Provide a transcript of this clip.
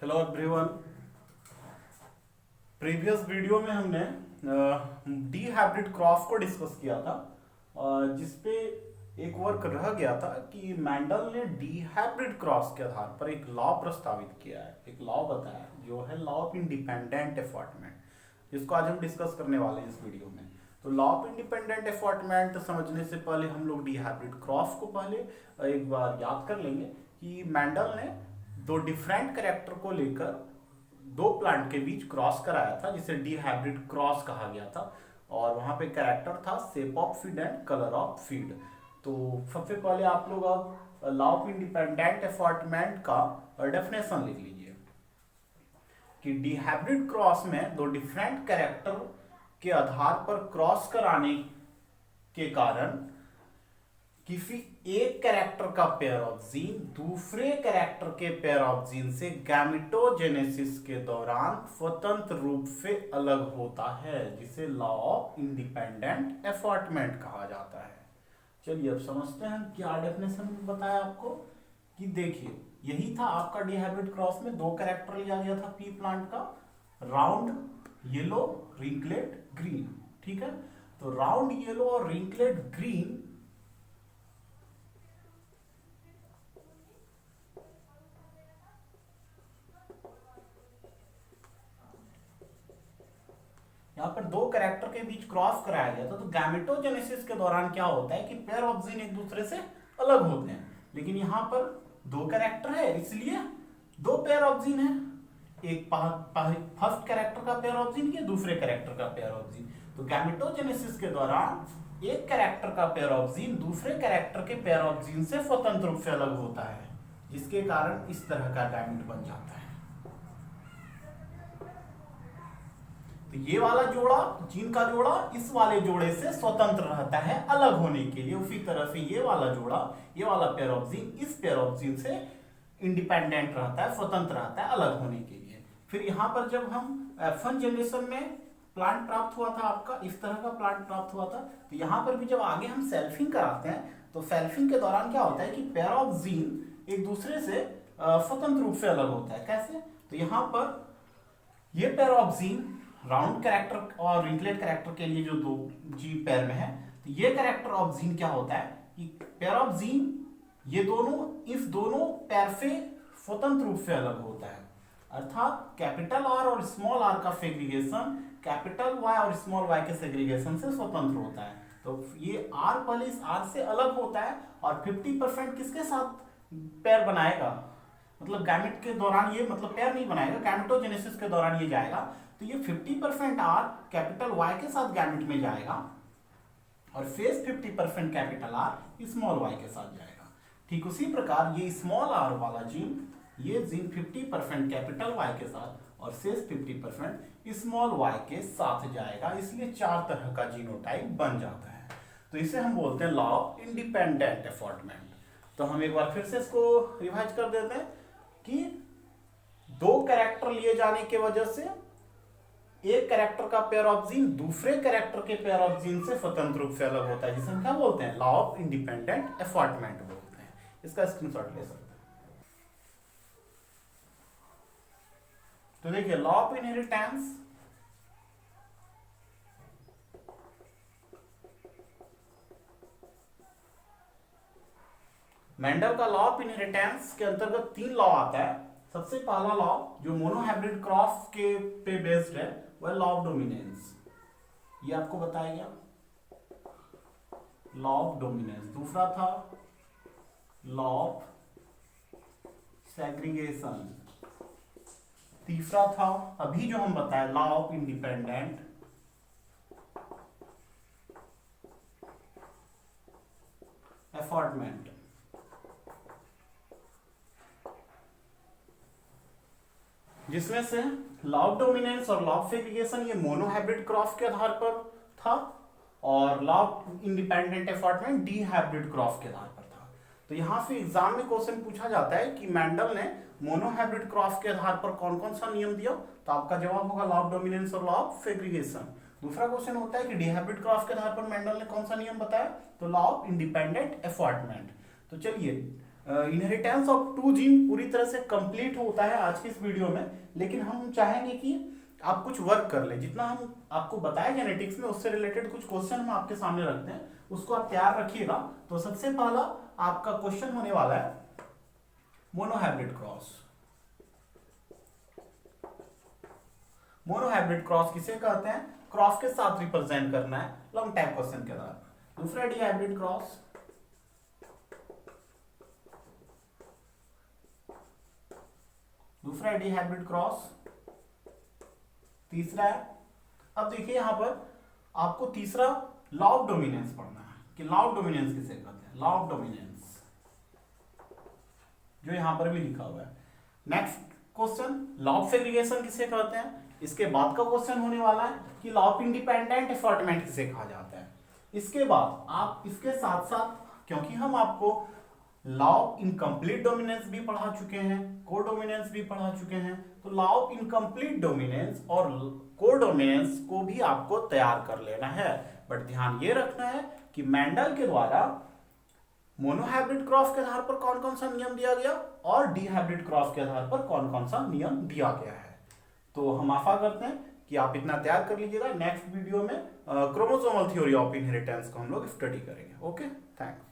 Hello everyone. Previous video में हमने D hybrid cross को डिस्कस किया था, जिसपे एक वर्क रह गया था कि मैंडल ने डी हाइब्रिड क्रॉस के आधार पर एक लॉ प्रस्तावित किया है, एक लॉ बताया जो है लॉ ऑफ इंडिपेंडेंट एफॉर्टमेंट, जिसको आज हम डिस्कस करने वाले हैं इस वीडियो में। तो लॉ ऑफ इंडिपेंडेंट एफॉर्टमेंट समझने से पहले हम लोग डी हाइब्रिड क्रॉस को पहले एक बार याद कर लेंगे कि मैंडल ने दो डिफरेंट कैरेक्टर को लेकर दो प्लांट के बीच क्रॉस कराया था, जिसे डी हाइब्रिड क्रॉस कहा गया था। और वहां पे कैरेक्टर था shape of feed and colour of feed. तो सबसे पहले आप लोग अब लॉ ऑफ इंडिपेंडेंट एफॉर्टमेंट का डेफिनेशन लिख लीजिए कि डी हाइब्रिड क्रॉस में दो डिफरेंट कैरेक्टर के आधार पर क्रॉस कराने के कारण किसी एक कैरेक्टर का पेयर ऑफ जीन दूसरे कैरेक्टर के पेयर ऑफ जीन से गैमेटोजेनेसिस के दौरान स्वतंत्र रूप से अलग होता है, जिसे लॉ ऑफ इंडिपेंडेंट एफॉर्टमेंट कहा जाता है। चलिए अब समझते हैं क्या डेफिनेशन बताया आपको। कि देखिए यही था आपका डी हाइब्रिड क्रॉस में दो कैरेक्टर लिया गया था पी प्लांट का, राउंड येलो रिंकलेट ग्रीन। ठीक है, तो राउंड येलो और रिंकलेट ग्रीन यहाँ पर दो कैरेक्टर के बीच क्रॉस कराया गया था। तो गैमेटोजेनेसिस के दौरान क्या होता है कि पेयर ऑफ जीन एक दूसरे से अलग होते हैं, लेकिन यहाँ पर दो कैरेक्टर है इसलिए दो पेयर ऑफ जीन है। एक फर्स्ट कैरेक्टर का पेयर ऑफ जीन, ये दूसरे कैरेक्टर का पेयर ऑफ जीन। तो गैमेटोजेनेसिस के दौरान एक कैरेक्टर का पेयर ऑफ जीन दूसरे कैरेक्टर के पेयर ऑफ जीन से स्वतंत्र रूप से अलग होता है, जिसके कारण इस तरह का गैमेट बन जाता है। तो ये वाला जोड़ा, जीन का जोड़ा इस वाले जोड़े से स्वतंत्र रहता है अलग होने के लिए। उसी तरह से ये वाला जोड़ा, ये वाला पेयर ऑफ जीन इस पेयर ऑफ जीन से इंडिपेंडेंट रहता है, स्वतंत्र रहता है अलग होने के लिए। फिर यहां पर जब हम F1 जनरेशन में प्लांट प्राप्त हुआ था आपका, इस तरह का प्लांट प्राप्त हुआ था, तो यहां पर भी जब आगे हम सेल्फिंग कराते हैं तो सेल्फिंग के दौरान क्या होता है कि पेयर ऑफ जीन एक दूसरे से स्वतंत्र रूप से अलग होता है। कैसे? तो यहां पर ये pair of gene round character और रिंकलेट कैरेक्टर के लिए जो दो जी पेयर में है, तो ये कैरेक्टर ऑफ जीन क्या होता है कि पेयर ऑफ जीन ये दोनों इस दोनों पेयर से स्वतंत्र रूप से अलग होता है। अर्थात कैपिटल आर और स्मॉल आर का सेग्रीगेशन कैपिटल वाई और स्मॉल वाई के सेग्रीगेशन से स्वतंत्र होता है। तो ये आर पहले इस आर से अलग होता है और 50% किसके साथ पेयर बनाएगा, मतलब गैमेट के दौरान ये मतलब पेयर नहीं बनाएगा, गैमेटोजेनेसिस के दौरान ये जाएगा। तो ये 50% आर कैपिटल वाई के साथ गैमेट में जाएगा और शेष 50% कैपिटल आर स्मॉल वाई के साथ जाएगा। ठीक उसी प्रकार ये स्मॉल आर वाला जीन, ये जीन 50% कैपिटल वाई के साथ और शेष 50% स्मॉल वाई के साथ जाएगा, इसलिए चार तरह का जीनोटाइप बन जाता है। तो इसे हम बोलते हैं लॉ ऑफ इंडिपेंडेंट एफॉर्टमेंट। तो हम एक बार फिर से इसको रिवाइज कर देते हैं कि दो कैरेक्टर लिए जाने की वजह से एक कैरेक्टर का पेयर ऑफ जीन दूसरे कैरेक्टर के पेयर ऑफ जीन से स्वतंत्र रूप से अलग होता है, जिसे हम क्या बोलते हैं, लॉ ऑफ इंडिपेंडेंट एफॉर्टमेंट बोलते हैं। इसका स्क्रीनशॉट ले सकते हैं। तो देखिए लॉ ऑफ इनहेरिटेंस, मेंडल का लॉ ऑफ इनहेरिटेंस के अंतर्गत तीन लॉ आता है। सबसे पहला लॉ जो मोनोहाइब्रिड क्रॉस के पे बेस्ड है वह लॉ ऑफ डोमिनेंस, ये आपको बताया गया लॉ ऑफ डोमिनेंस। दूसरा था लॉ ऑफ सेग्रीगेशन। तीसरा था अभी जो हम बताए लॉ ऑफ इंडिपेंडेंट एफॉर्टमेंट। जिसमें से लॉ ऑफ डोमिनेंस और लॉ ऑफ सेग्रीगेशन ये मोनोहाइब्रिड क्रॉस के आधार पर था और law of independent assortment dihybrid cross के आधार पर था। तो यहां से एग्जाम में क्वेश्चन पूछा जाता है कि मैंडल ने मोनोहाइब्रिड क्रॉस के आधार पर कौन कौन सा नियम दिया, तो आपका जवाब होगा लॉ ऑफ डोमिनेंस और लॉ ऑफ सेग्रीगेशन। दूसरा क्वेश्चन होता है कि डी हाइब्रिड क्रॉस के आधार पर मैंडल ने कौन सा नियम बताया, तो लॉ ऑफ इंडिपेंडेंट एफॉर्टमेंट। तो चलिए इनहेरिटेंस ऑफ टू जीन पूरी तरह से कंप्लीट होता है आज की इस वीडियो में, लेकिन हम चाहेंगे कि आप कुछ वर्क कर ले। जितना हम आपको बताया जेनेटिक्स में उससे रिलेटेड कुछ क्वेश्चन हम आपके सामने रखते हैं, उसको आप तैयार रखिएगा। तो सबसे पहला आपका क्वेश्चन होने वाला है मोनोहाइब्रिड क्रॉस। मोनोहाइब्रिड क्रॉस किसे कहते हैं? क्रॉस के साथ रिप्रेजेंट करना है लॉन्ग टाइम क्वेश्चन के आधार पर। दूसरा डिहाइब्रिड क्रॉस, दूसरा डिहाइब्रिड क्रॉस, तीसरा है। अब देखिए यहां पर आपको तीसरा लॉ ऑफ डोमिनेंस पढ़ना है कि लॉ ऑफ डोमिनेंस किसे कहते हैं। लॉ ऑफ डोमिनेंस जो यहां पर भी लिखा हुआ है। Next question law of segregation किसे कहते हैं। इसके बाद का क्वेश्चन होने वाला है कि लॉ ऑफ इंडिपेंडेंट असॉर्टमेंट किसे कहा जाता है। इसके बाद आप इसके साथ साथ, क्योंकि हम आपको लॉ ऑफ इनकम्प्लीट डोमिनेंस भी पढ़ा चुके हैं, कोडोमिनेंस भी पढ़ा चुके हैं, तो लॉ ऑफ इनकम्प्लीट डोमिनेंस और कोडोमिनेंस को भी आपको तैयार कर लेना है। बट ध्यान ये रखना है कि मेंडल के द्वारा मोनोहाइब्रिड क्रॉस के आधार पर कौन कौन सा नियम दिया गया और डिहाइब्रिड क्रॉस के आधार पर कौन कौन सा नियम दिया गया है। तो हम आशा करते हैं कि आप इतना तैयार कर लीजिएगा। नेक्स्ट वीडियो में क्रोमोसोमल थ्योरी ऑफ इनहेरिटेंस को हम लोग स्टडी करेंगे। Okay, thanks.